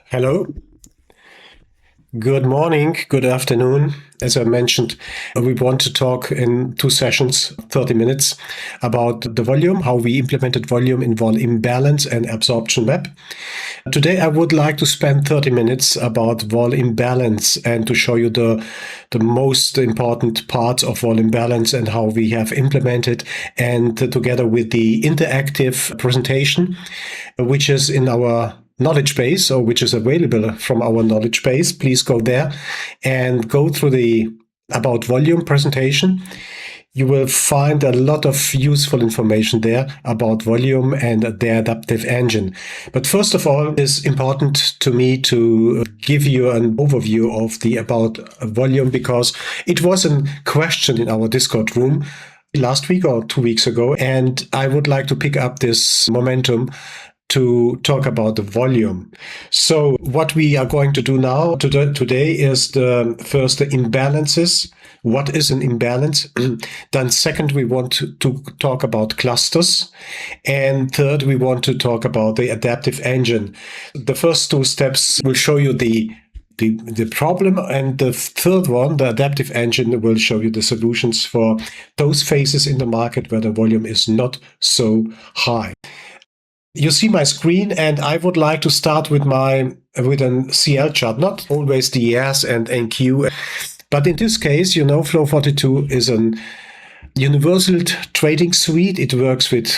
Hello. Good morning, good afternoon. As I mentioned, we want to talk in 2 sessions, 30 minutes, about the volume, how we implemented volume in VolImbalance and absorption map. Today, I would like to spend 30 minutes about VolImbalance and to show you the most important parts of VolImbalance and how we have implemented, and together with the interactive presentation, which is in our knowledge base, or which is available from our knowledge base. Please go there and go through the About Volume presentation. You will find a lot of useful information there about volume and the adaptive engine. But first of all, it's important to me to give you an overview of the About Volume, because it was a question in our Discord room last week or 2 weeks ago, and I would like to pick up this momentum to talk about the volume. So what we are going to do now today is the imbalances. What is an imbalance? Then second, we want to talk about clusters. And third, we want to talk about the adaptive engine. The first 2 steps will show you the problem, and the third one, the adaptive engine, will show you the solutions for those phases in the market where the volume is not so high. You see my screen, and I would like to start with an CL chart, not always DES and NQ, but in this case, Flow.42 is an universal trading suite. It works with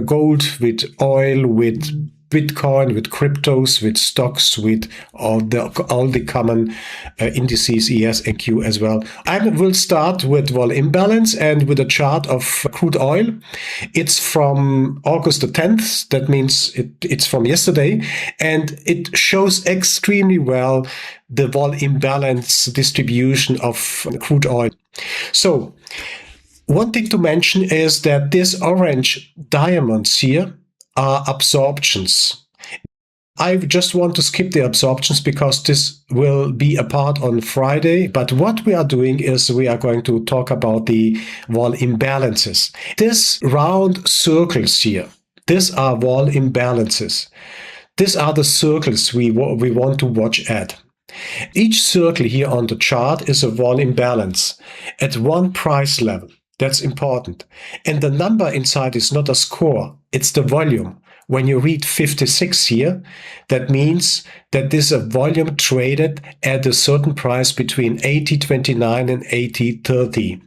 gold, with oil, with Bitcoin, with cryptos, with stocks, with all the common indices, ES and Q as well. I will start with VolImbalance and with a chart of crude oil. It's from August the 10th. That means it's from yesterday, and it shows extremely well the VolImbalance distribution of crude oil. So one thing to mention is that these orange diamonds here are absorptions. I just want to skip the absorptions because this will be a part on Friday. But what we are doing is we are going to talk about the VolImbalances. These round circles here, these are VolImbalances. These are the circles we want to watch at. Each circle here on the chart is a VolImbalance at one price level. That's important. And the number inside is not a score, it's the volume. When you read 56 here, that means that this is a volume traded at a certain price between 80.29 and 80.30.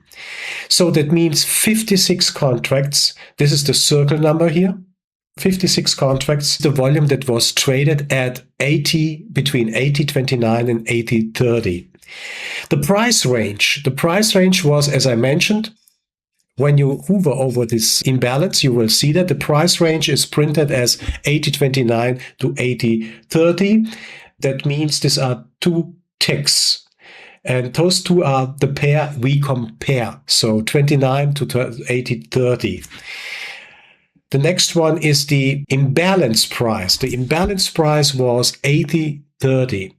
So that means 56 contracts. This is the circle number here. 56 contracts, the volume that was traded at between 80.29 and 80.30. The price range was, as I mentioned, when you hover over this imbalance, you will see that the price range is printed as 80.29 to 80.30. That means these are 2 ticks. And those 2 are the pair we compare. So 29 to 80.30. The next one is the imbalance price. The imbalance price was 80.30.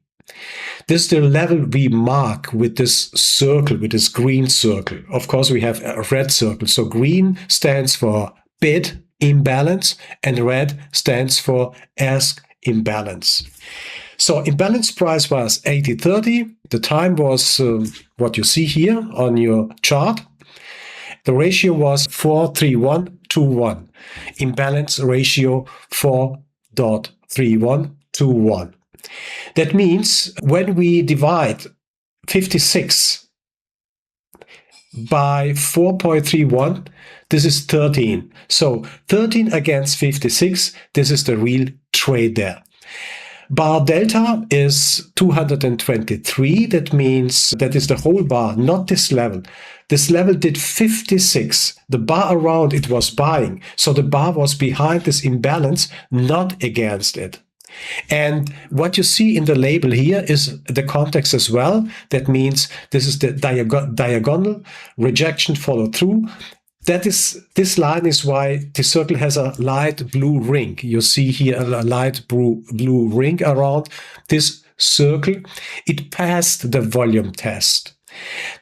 This is the level we mark with this circle, with this green circle. Of course, we have a red circle. So green stands for bid imbalance and red stands for ask imbalance. So imbalance price was 80.30. The time was what you see here on your chart. The ratio was 4:31:1. Imbalance ratio 4.31:1. That means when we divide 56 by 4.31, this is 13. So 13 against 56, this is the real trade there. Bar delta is 223. That means that is the whole bar, not this level. This level did 56. The bar around it was buying. So the bar was behind this imbalance, not against it. And what you see in the label here is the context as well. That means this is the diagonal rejection follow through. This line is why the circle has a light blue ring. You see here a light blue ring around this circle. It passed the volume test.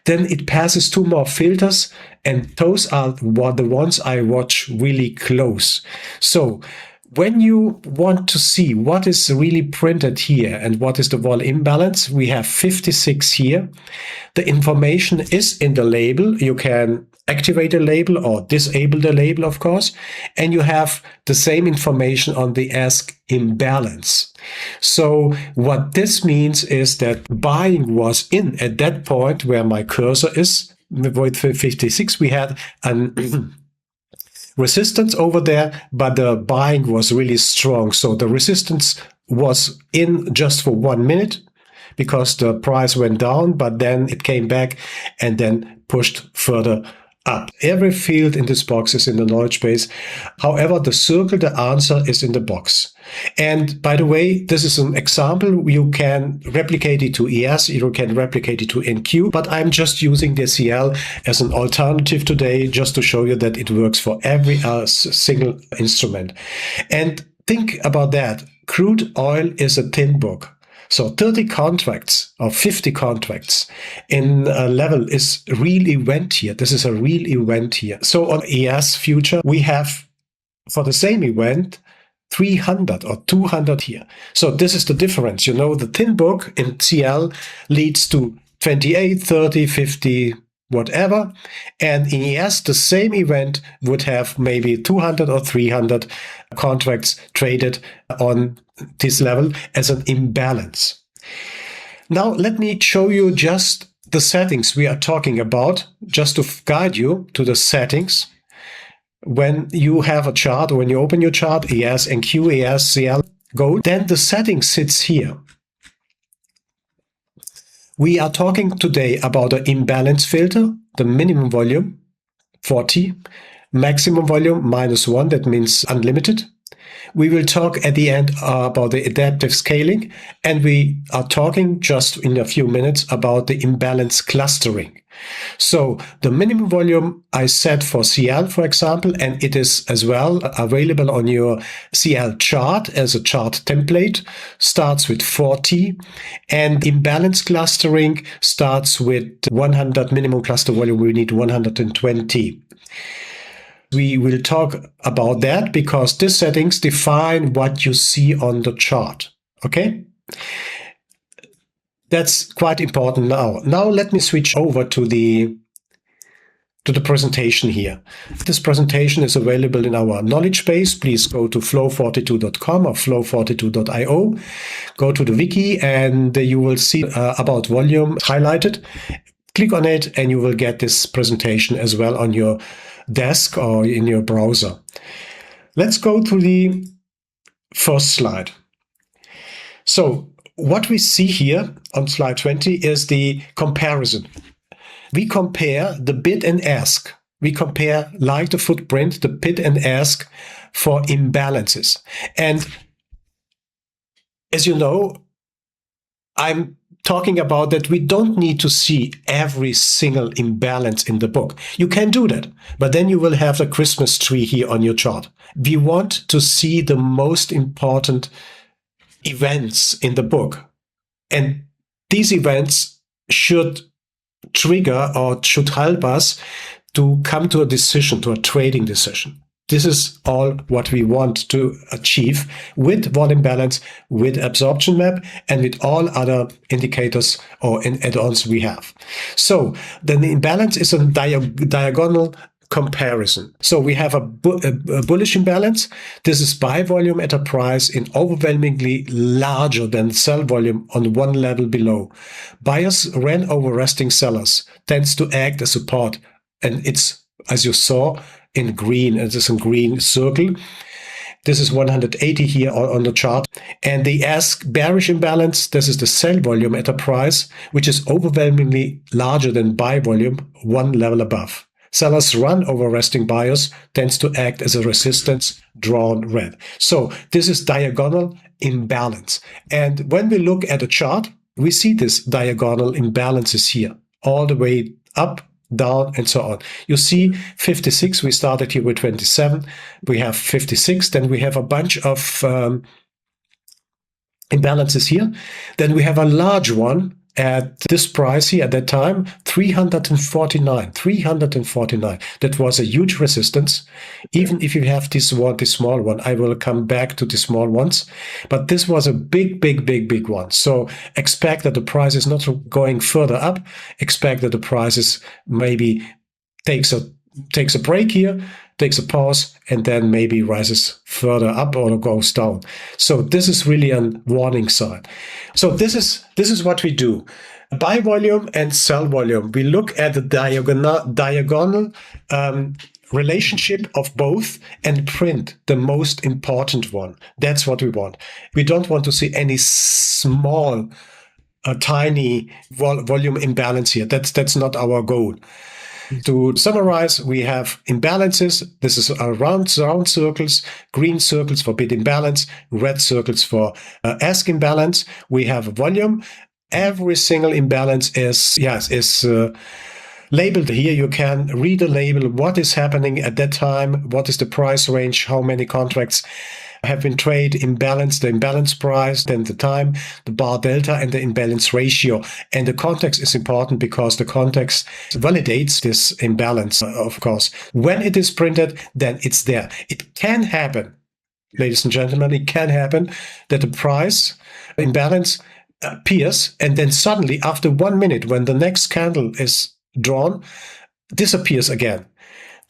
Then it passes 2 more filters, and those are the ones I watch really close. So when you want to see what is really printed here and what is the vol imbalance, we have 56 here. The information is in the label. You can activate a label or disable the label, of course, and you have the same information on the ask imbalance. So what this means is that buying was in at that point where my cursor is. With 56, we had an resistance over there, but the buying was really strong. So the resistance was in just for 1 minute because the price went down, but then it came back and then pushed further up. Every field in this box is in the knowledge base. However, the circle, the answer is in the box. And by the way, this is an example. You can replicate it to ES, you can replicate it to NQ, but I'm just using the CL as an alternative today just to show you that it works for every single instrument. And think about that. Crude oil is a thin book. So 30 contracts or 50 contracts in a level is a real event here. This is a real event here. So on ES future, we have for the same event 300 or 200 here. So this is the difference. You know, the thin book in CL leads to 28, 30, 50, whatever. And in ES, the same event would have maybe 200 or 300 contracts traded on this level as an imbalance. Now, let me show you just the settings we are talking about, just to guide you to the settings. When you have a chart, or when you open your chart, ES, NQ, ES, CL, go, then the setting sits here. We are talking today about an imbalance filter, the minimum volume, 40, maximum volume, -1, that means unlimited. We will talk at the end about the adaptive scaling, and we are talking just in a few minutes about the imbalance clustering. So the minimum volume I set for CL, for example, and it is as well available on your CL chart as a chart template, starts with 40, and imbalance clustering starts with 100 minimum cluster volume. We need 120. We will talk about that because these settings define what you see on the chart. Okay? That's quite important now. Now let me switch over to the presentation here. This presentation is available in our knowledge base. Please go to flow42.com or flow42.io. Go to the wiki and you will see about volume highlighted. Click on it and you will get this presentation as well on your desk or in your browser. Let's go to the first slide. So what we see here on slide 20 is the comparison. We compare the bid and ask. We compare, like the footprint, the bid and ask for imbalances. And as you know, I'm talking about that we don't need to see every single imbalance in the book. You can do that, but then you will have a Christmas tree here on your chart. We want to see the most important events in the book. And these events should trigger or should help us to come to a decision, to a trading decision. This is all what we want to achieve with VolImbalance, with absorption map, and with all other indicators or add-ons we have. So then the imbalance is a diagonal comparison. So we have a bullish imbalance. This is buy volume at a price in overwhelmingly larger than sell volume on one level below. Buyers ran over resting sellers, tends to act as support. And it's, as you saw, in green. It is a green circle. This is 180 here on the chart. And the ask bearish imbalance, this is the sell volume at a price which is overwhelmingly larger than buy volume, one level above. Sellers run over resting buyers, tends to act as a resistance, drawn red. So this is diagonal imbalance. And when we look at a chart, we see this diagonal imbalances here, all the way up, down, and so on. You see 56, we started here with 27, we have 56, then we have a bunch of imbalances here. Then we have a large one at this price here at that time, 349. That was a huge resistance. Even if you have this small one, I will come back to the small ones. But this was a big one. So expect that the price is not going further up. Expect that the price is maybe takes a break here, takes a pause, and then maybe rises further up or goes down. So this is really a warning sign. So this is what we do. Buy volume and sell volume. We look at the diagonal relationship of both and print the most important one. That's what we want. We don't want to see any small, tiny volume imbalance here. That's not our goal. To summarize, we have imbalances. This is round circles, green circles for bid imbalance, red circles for ask imbalance. We have volume. Every single imbalance is labeled here. You can read the label, what is happening at that time, what is the price range, how many contracts have been traded, imbalance, the imbalance price, then the time, the bar delta, and the imbalance ratio. And the context is important because the context validates this imbalance, of course. When it is printed, then it's there. It can happen, ladies and gentlemen, it can happen that the price imbalance appears and then suddenly after 1 minute, when the next candle is drawn, disappears again.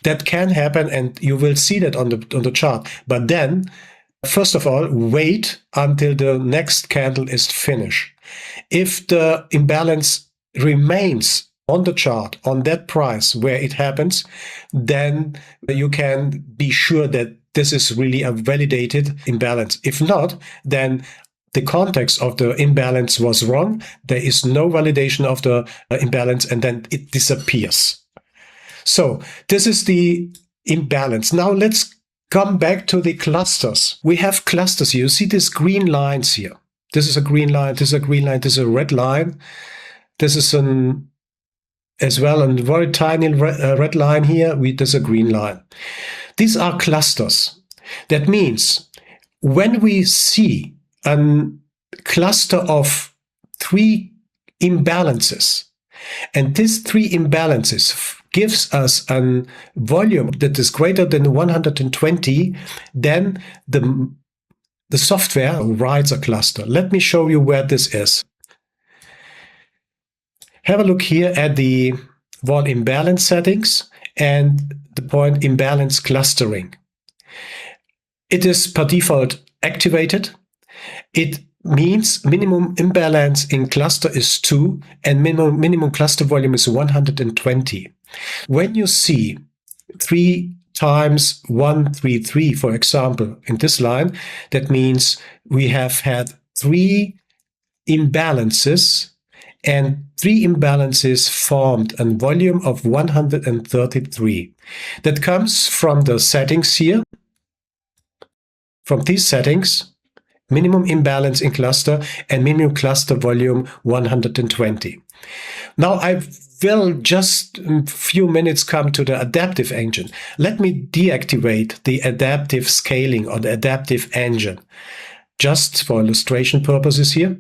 That can happen, and you will see that on the chart. But then, first of all, wait until the next candle is finished. If the imbalance remains on the chart, on that price where it happens, then you can be sure that this is really a validated imbalance. If not, then the context of the imbalance was wrong. There is no validation of the imbalance, and then it disappears. So this is the imbalance. Now let's come back to the clusters. We have clusters here. You see these green lines here. This is a green line, this is a green line, this is a red line. This is as well a very tiny red line here. There's a green line. These are clusters. That means when we see a cluster of 3 imbalances, and these 3 imbalances gives us a volume that is greater than 120, then the software writes a cluster. Let me show you where this is. Have a look here at the VolImbalance settings and the point imbalance clustering. It is per default activated. It means minimum imbalance in cluster is 2 and minimum cluster volume is 120. When you see 3 times 133, for example, in this line, that means we have had 3 imbalances, and 3 imbalances formed a volume of 133. That comes from the settings here, from these settings, minimum imbalance in cluster and minimum cluster volume 120. Now I will just in a few minutes come to the adaptive engine. Let me deactivate the adaptive scaling or the adaptive engine, just for illustration purposes here.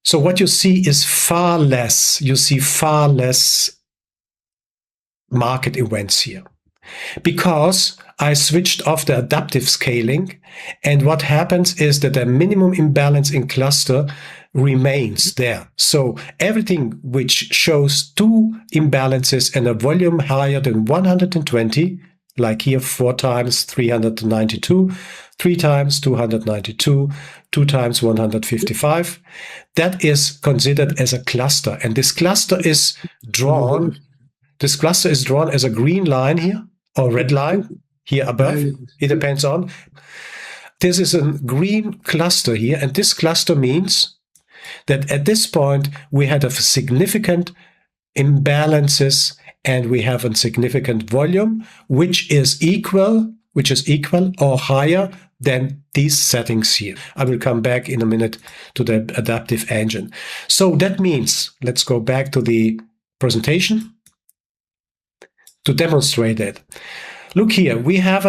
So what you see is far less. You see far less market events here, because I switched off the adaptive scaling, and what happens is that the minimum imbalance in cluster remains there. So everything which shows 2 imbalances and a volume higher than 120, like here 4 times 392, 3 times 292, 2 times 155, that is considered as a cluster. And this cluster is drawn. This cluster is drawn as a green line here, or red line here above. It depends on. This is a green cluster here, and this cluster means that at this point we had a significant imbalances and we have a significant volume which is equal or higher than these settings here. I will come back in a minute to the adaptive engine. So that means, let's go back to the presentation to demonstrate it. Look here, we have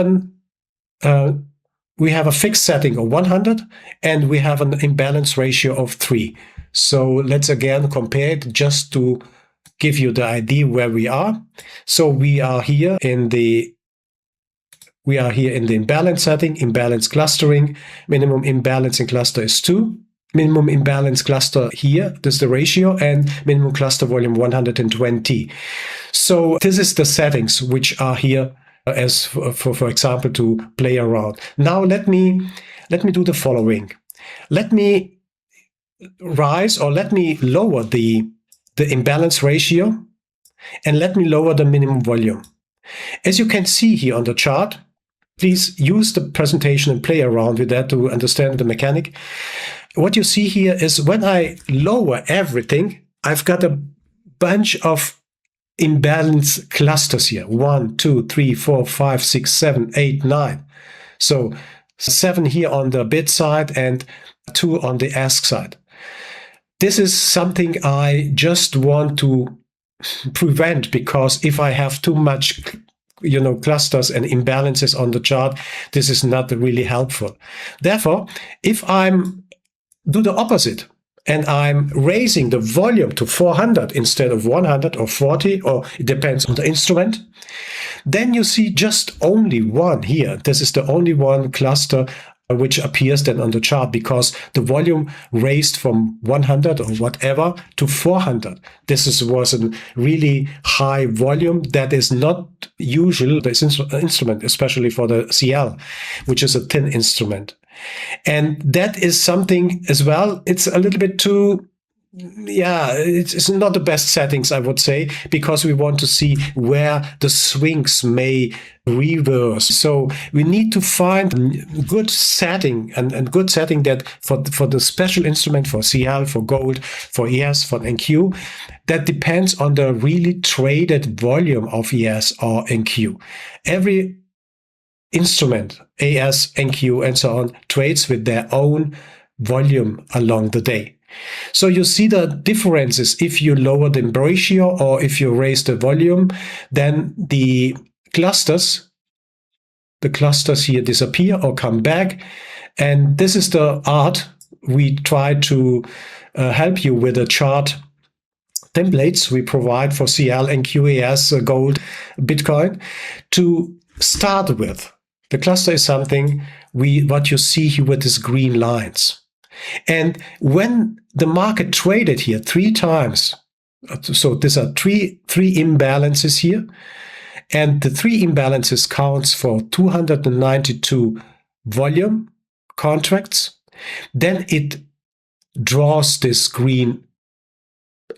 we have a fixed setting of 100 and we have an imbalance ratio of 3. So let's again compare it just to give you the idea where we are. So we are here in the imbalance setting, imbalance clustering. Minimum imbalance in cluster is 2. Minimum imbalance cluster here, this is the ratio, and minimum cluster volume 120. So this is the settings which are here as for example to play around. Now let me do the following. Let me lower the imbalance ratio and let me lower the minimum volume. As you can see here on the chart, please use the presentation and play around with that to understand the mechanic. What you see here is when I lower everything, I've got a bunch of imbalance clusters here. 1, 2, 3, 4, 5, 6, 7, 8, 9. So 7 here on the bid side and 2 on the ask side. This is something I just want to prevent, because if I have too much clusters and imbalances on the chart, this is not really helpful. Therefore, if I'm do the opposite and I'm raising the volume to 400 instead of 100 or 40, or it depends on the instrument, then you see just only one here. This is the only one cluster which appears then on the chart, because the volume raised from 100 or whatever to 400. This was a really high volume that is not usual, this instrument, especially for the CL, which is a thin instrument. And that is something as well, it's a little bit too, it's not the best settings, I would say, because we want to see where the swings may reverse. So we need to find good setting and good setting that for the special instrument, for CL, for gold, for ES, for NQ, that depends on the really traded volume of ES or NQ. Every instrument, AS, NQ, and so on, trades with their own volume along the day. So you see the differences. If you lower the ratio or if you raise the volume, then the clusters here disappear or come back. And this is the art we try to help you with the chart templates we provide for CL, NQ, AS, gold, Bitcoin to start with. The cluster is something what you see here with these green lines. And when the market traded here 3 times, so these are three imbalances here, and the 3 imbalances counts for 292 volume contracts, then it draws this green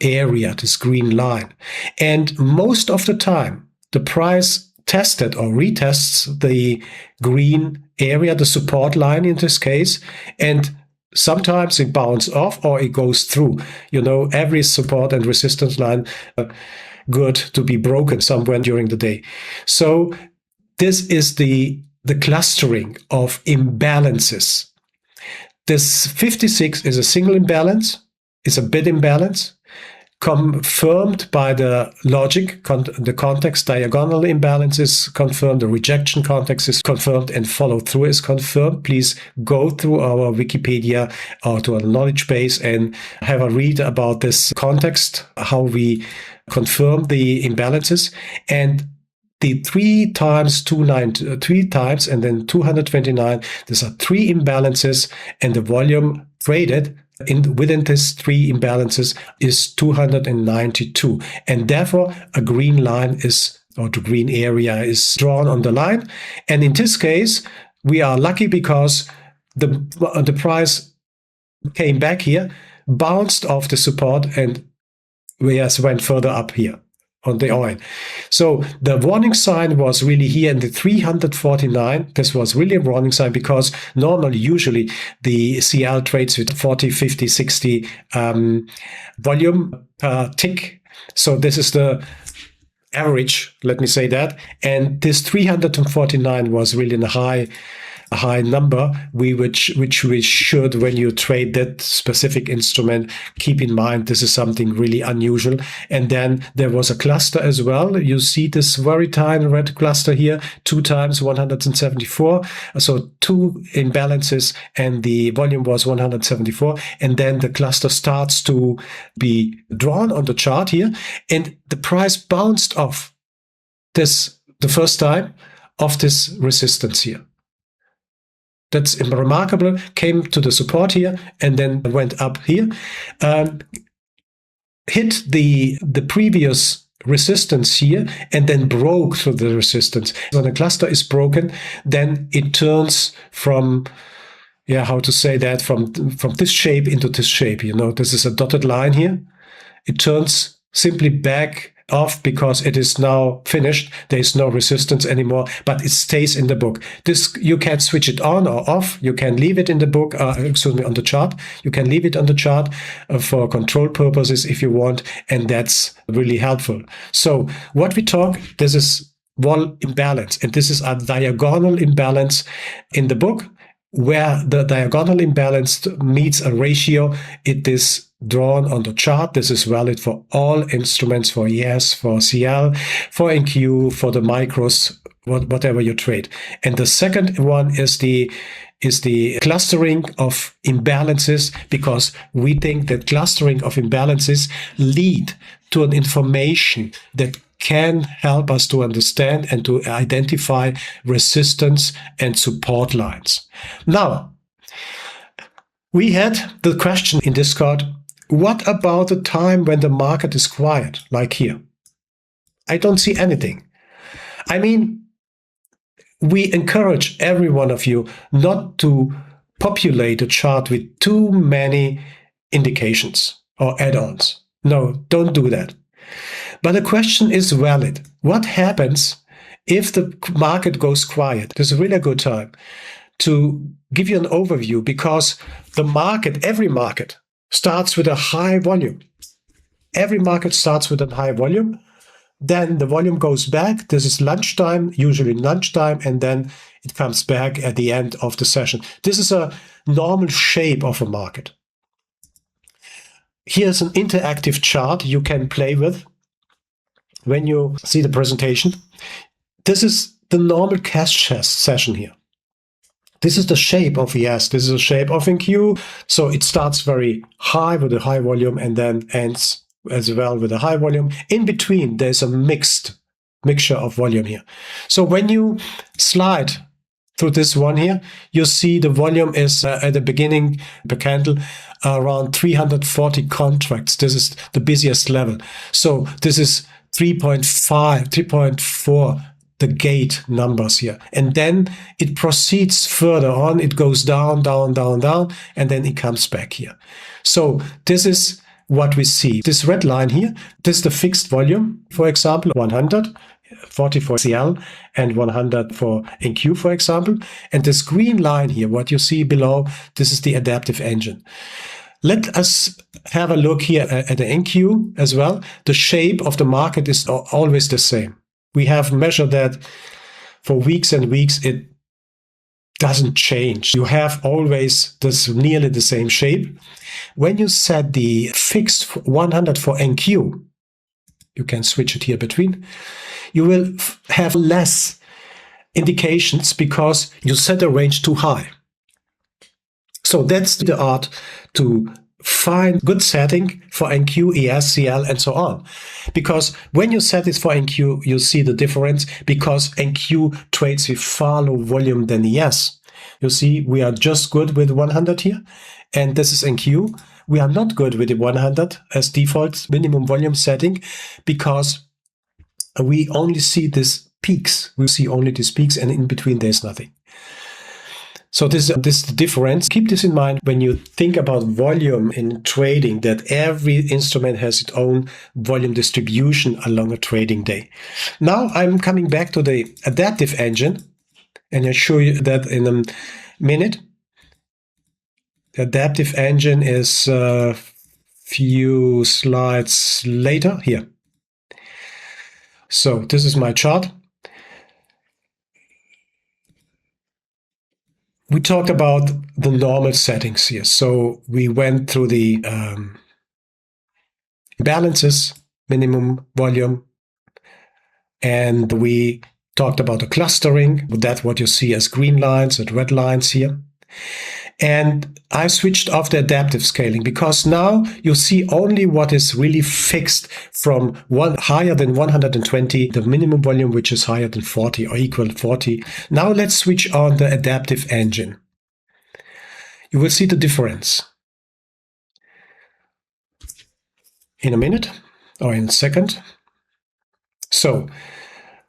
area, this green line. And most of the time, the price tested or retests the green area, the support line in this case, and sometimes it bounces off or it goes through. Every support and resistance line good to be broken somewhere during the day. So this is the clustering of imbalances. This 56 is a single imbalance. It's a bid imbalance, confirmed by the logic, the context diagonal imbalance is confirmed, the rejection context is confirmed, and follow through is confirmed. Please go through our Wikipedia or to our knowledge base and have a read about this context, how we confirm the imbalances. And the 3 times 3 times and then 229, these are 3 imbalances, and the volume traded within these 3 imbalances is 292, and therefore a green line the green area is drawn on the line. And in this case, we are lucky because the price came back here, bounced off the support, and we went further up here on the oil. So the warning sign was really here in the 349. This was really a warning sign because usually the CL trades with 40, 50, 60 volume per tick. So this is the average, let me say that. And this 349 was really a high high number, which we should, when you trade that specific instrument, keep in mind this is something really unusual. And then there was a cluster as well. You see this very tiny red cluster here, 2 times 174. So 2 imbalances and the volume was 174. And then the cluster starts to be drawn on the chart here. And the price bounced off this the first time of this resistance here. That's remarkable. Came to the support here and then went up here. Hit the previous resistance here and then broke through the resistance. When a cluster is broken, then it turns from, how to say that, from this shape into this shape. This is a dotted line here. It turns simply back off because it is now finished. There is no resistance anymore, but it stays in the book. This, you can switch it on or off. You can leave it in the book, on the chart. You can leave it on the chart for control purposes if you want, and that's really helpful. So what we talk, this is vol imbalance, and this is a diagonal imbalance in the book, where the diagonal imbalance meets a ratio. It is drawn on the chart. This is valid for all instruments, for ES, for CL, for NQ, for the micros, whatever you trade. And the second one is the clustering of imbalances, because we think that clustering of imbalances lead to an information that can help us to understand and to identify resistance and support lines. Now, we had the question in Discord, what about the time when the market is quiet, like here? I don't see anything. I mean, we encourage every one of you not to populate a chart with too many indications or add-ons. No, don't do that. But the question is valid. What happens if the market goes quiet? This is really a good time to give you an overview, because the market, every market, starts with a high volume. Every market starts with a high volume. Then the volume goes back. This is lunchtime, usually lunchtime, and then it comes back at the end of the session. This is a normal shape of a market. Here's an interactive chart you can play with when you see the presentation. This is the normal cash session here. This is the shape of ES. This is the shape of NQ. So it starts very high with a high volume and then ends as well with a high volume. In between, there's a mixture of volume here. So when you slide through this one here, you see the volume is at the beginning per candle around 340 contracts. This is the busiest level. So this is 3.5, 3.4. the gate numbers here. And then it proceeds further on. It goes down, down, down, down, and then it comes back here. So this is what we see. This red line here, this is the fixed volume, for example, 140 for CL and 100 for NQ, for example. And this green line here, what you see below, this is the adaptive engine. Let us have a look here at the NQ as well. The shape of the market is always the same. We have measured that for weeks and weeks. It doesn't change. You have always this nearly the same shape. When you set the fixed 100 for NQ, you can switch it here between, you will have less indications because you set the range too high. So that's the art to find good setting for NQ, ES, CL, and so on. Because when you set this for NQ, you see the difference, because NQ trades with far lower volume than ES. You see, we are just good with 100 here, and this is NQ. We are not good with the 100 as default minimum volume setting, because we only see these peaks. We see only these peaks, and in between there's nothing. So this is the difference. Keep this in mind when you think about volume in trading, that every instrument has its own volume distribution along a trading day. Now I'm coming back to the adaptive engine, and I'll show you that in a minute. The adaptive engine is a few slides later here. So this is my chart. we talked about the normal settings here. So we went through the balances, minimum volume, and we talked about the clustering. That's what you see as green lines and red lines here. And I switched off the adaptive scaling because now you see only what is really fixed from one higher than 120, the minimum volume, which is higher than 40 or equal to 40. Now let's switch on the adaptive engine. You will see the difference in a minute or in a second. So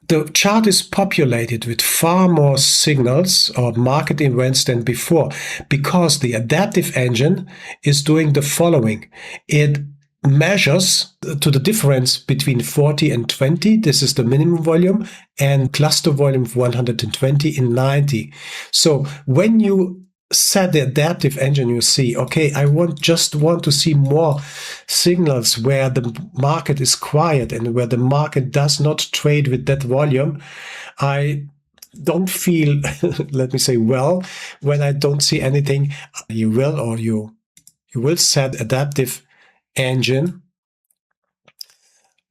the chart is populated with far more signals or market events than before because the adaptive engine is doing the following. It measures to the difference between 40 and 20. This is the minimum volume, and cluster volume of 120 in 90. So when you set the adaptive engine, you see, okay, I just want to see more signals where the market is quiet and where the market does not trade with that volume. I don't feel, let me say, well, when I don't see anything. You will set adaptive engine,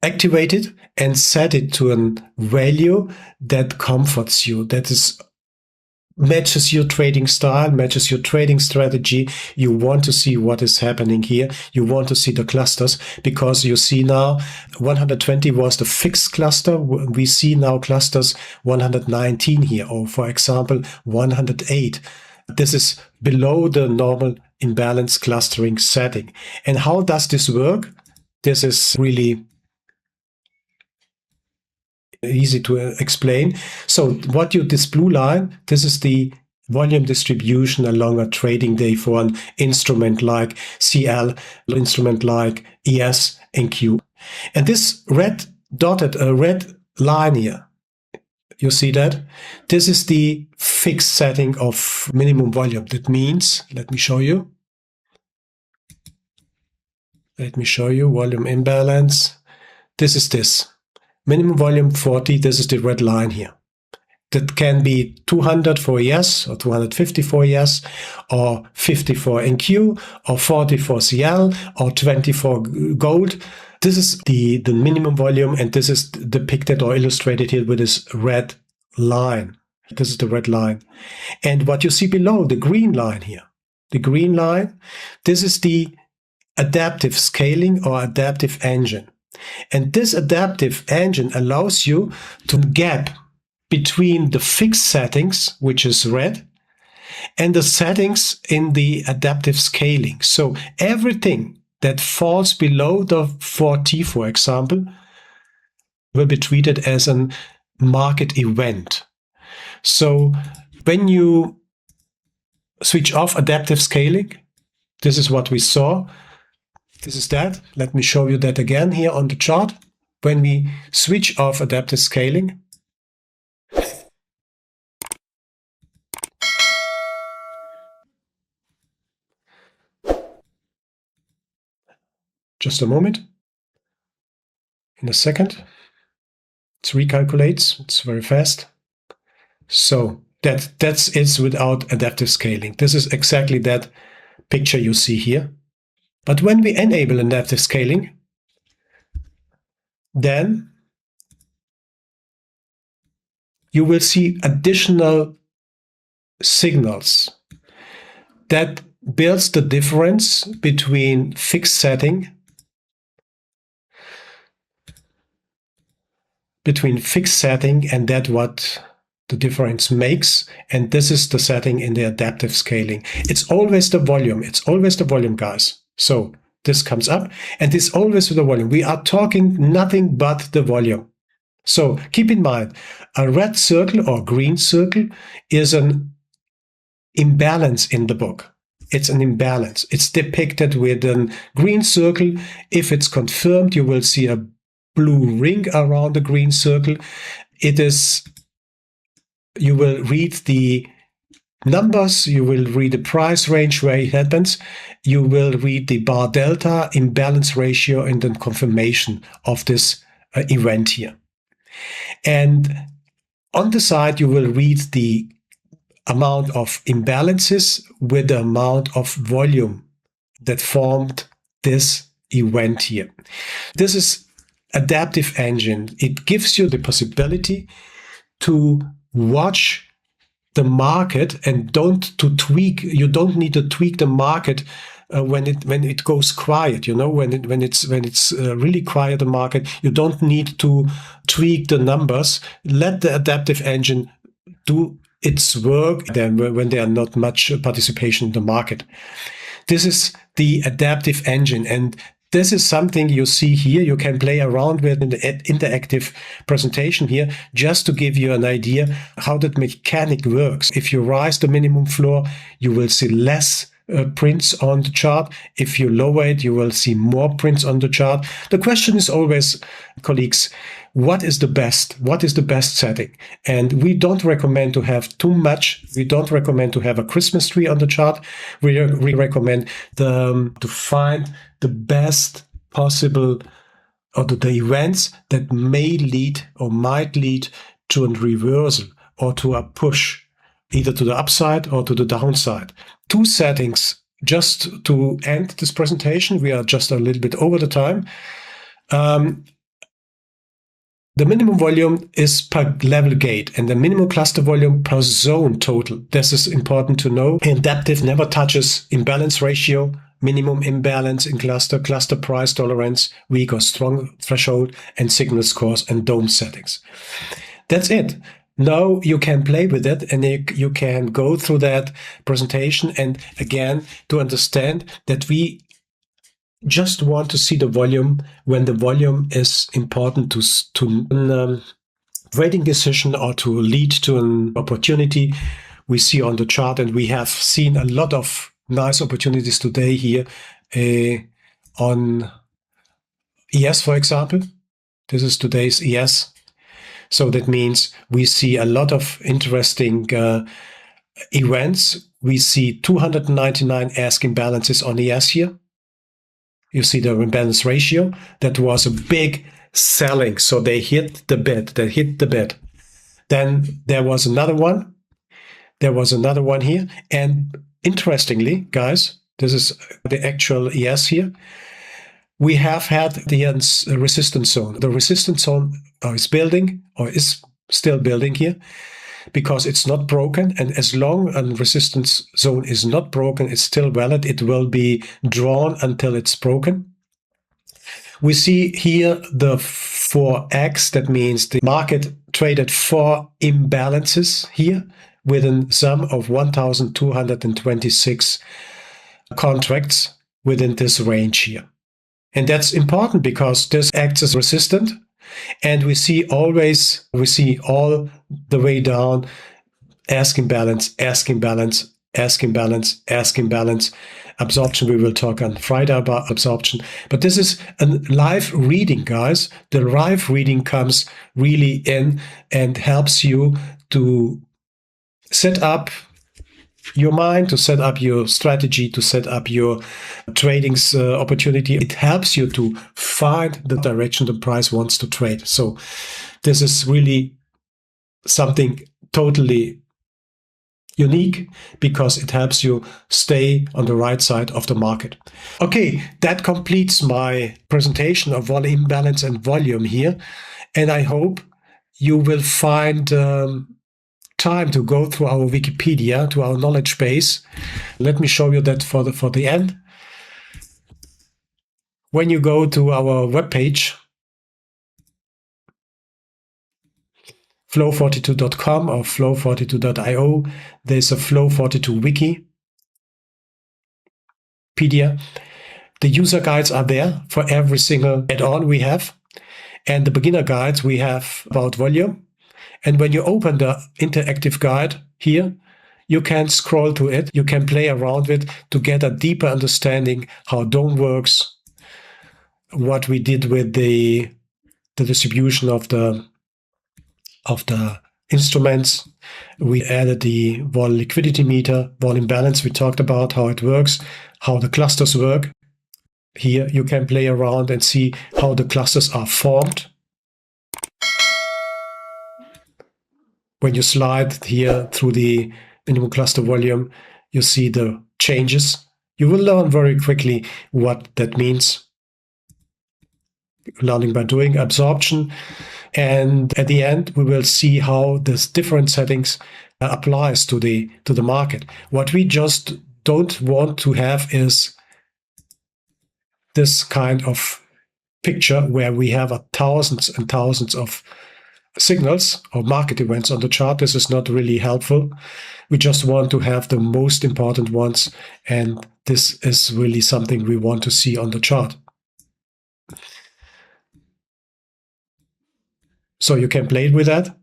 activate it, and set it to a value that comforts you, that is matches your trading style, matches your trading strategy. You want to see what is happening here. You want to see the clusters because you see now 120 was the fixed cluster. We see now clusters 119 here, or for example, 108. This is below the normal imbalance clustering setting. And how does this work? This is really easy to explain. So this blue line, this is the volume distribution along a trading day for an instrument like CL, instrument like ES and Q. And this red line here, you see that? This is the fixed setting of minimum volume. That means, let me show you. Volume imbalance. This is this. Minimum volume 40, this is the red line here. That can be 200 for ES or 250 for ES or 50 for NQ or 40 for CL or 20 for gold. This is the minimum volume, and this is depicted or illustrated here with this red line. This is the red line. And what you see below, the green line here, the green line, this is the adaptive scaling or adaptive engine. And this adaptive engine allows you to gap between the fixed settings, which is red, and the settings in the adaptive scaling. So everything that falls below the 40, for example, will be treated as a market event. So when you switch off adaptive scaling, this is what we saw. This is that. Let me show you that again here on the chart. When we switch off adaptive scaling, just a moment. In a second, it recalculates. It's very fast. So that's it without adaptive scaling. This is exactly that picture you see here. But when we enable adaptive scaling, then you will see additional signals that builds the difference between fixed setting and that what the difference makes. And this is the setting in the adaptive scaling. It's always the volume. It's always the volume, guys. So this comes up, and this always with the volume. We are talking nothing but the volume. So keep in mind, a red circle or green circle is an imbalance in the book. It's an imbalance. It's depicted with a green circle. If it's confirmed, you will see a blue ring around the green circle. You will read the numbers, you will read the price range where it happens, you will read the bar delta, imbalance ratio, and then confirmation of this event here. And on the side, you will read the amount of imbalances with the amount of volume that formed this event here. This is adaptive engine. It gives you the possibility to watch the market and you don't need to tweak the market when it goes quiet. When it's really quiet, the market, you don't need to tweak the numbers. Let the adaptive engine do its work then when there are not much participation in the market. This is the adaptive engine, and this is something you see here. You can play around with in the interactive presentation here, just to give you an idea how that mechanic works. If you rise the minimum floor, you will see less prints on the chart. If you lower it, you will see more prints on the chart. The question is always, colleagues, what is the best? What is the best setting? And we don't recommend to have too much. We don't recommend to have a Christmas tree on the chart. We recommend to find the best possible, or the events that may lead or might lead to a reversal or to a push, either to the upside or to the downside. Two settings just to end this presentation. We are just a little bit over the time. The minimum volume is per level gate and the minimum cluster volume per zone total. This is important to know. Adaptive never touches imbalance ratio, minimum imbalance in cluster price tolerance, weak or strong threshold, and signal scores and dome settings. That's it. Now you can play with it and you can go through that presentation, and again, to understand that we just want to see the volume when the volume is important to trading decision or to lead to an opportunity we see on the chart. And we have seen a lot of nice opportunities today here on ES, for example. This is today's ES. So that means we see a lot of interesting events. We see 299 ask imbalances on ES here. You see the imbalance ratio. That was a big selling. So they hit the bid. Then there was another one. There was another one here. And interestingly, guys, this is the actual ES here. We have had the resistance zone. The resistance zone is building, or is still building here, because it's not broken. And as long as the resistance zone is not broken, it's still valid. It will be drawn until it's broken. We see here the 4X. That means the market traded 4 imbalances here with a sum of 1,226 contracts within this range here. And that's important because this acts as resistant. And we see all the way down, ask imbalance, absorption. We will talk on Friday about absorption. But this is a live reading, guys. The live reading comes really in and helps you to set up your mind, to set up your strategy, to set up your trading opportunity. It helps you to find the direction the price wants to trade. So this is really something totally unique because it helps you stay on the right side of the market. Okay, that completes my presentation of VolImbalance and volume here. And I hope you will find time to go through our Wikipedia, to our knowledge base. Let me show you that for the end. When you go to our webpage, flow42.com or flow42.io, there's a Flow42 Wikipedia. The user guides are there for every single add-on we have. And the beginner guides we have about volume. And when you open the interactive guide here, you can scroll to it. You can play around with it to get a deeper understanding how dome works, what we did with the distribution of the instruments. We added the vol liquidity meter, VolImbalance. We talked about how it works, how the clusters work. Here you can play around and see how the clusters are formed. When you slide here through the minimum cluster volume, you see the changes. You will learn very quickly what that means. Learning by doing, absorption. And at the end, we will see how this different settings applies to the market. What we just don't want to have is this kind of picture where we have thousands and thousands of signals or market events on the chart. This is not really helpful. We just want to have the most important ones, and this is really something we want to see on the chart. So you can play with that,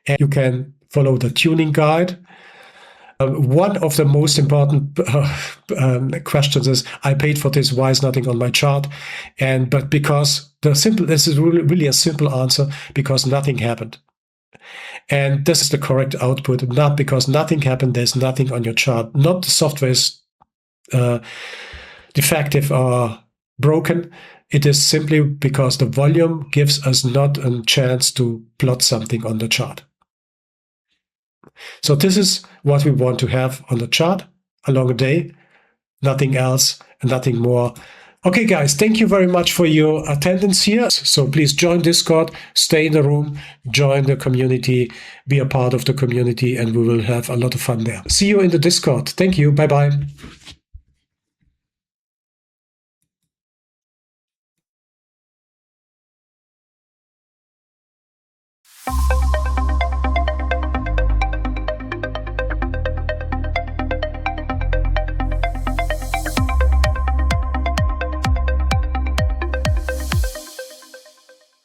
and you can follow the tuning guide. One of the most important questions is, I paid for this, why is nothing on my chart? But because this is really a simple answer, because nothing happened. And this is the correct output, not because nothing happened, there's nothing on your chart. Not the software is defective or broken. It is simply because the volume gives us not a chance to plot something on the chart. So this is what we want to have on the chart along a day, nothing else and nothing more. Okay, guys, thank you very much for your attendance here. So please join Discord, stay in the room, join the community, be a part of the community, and we will have a lot of fun there. See you in the Discord. Thank you. Bye-bye.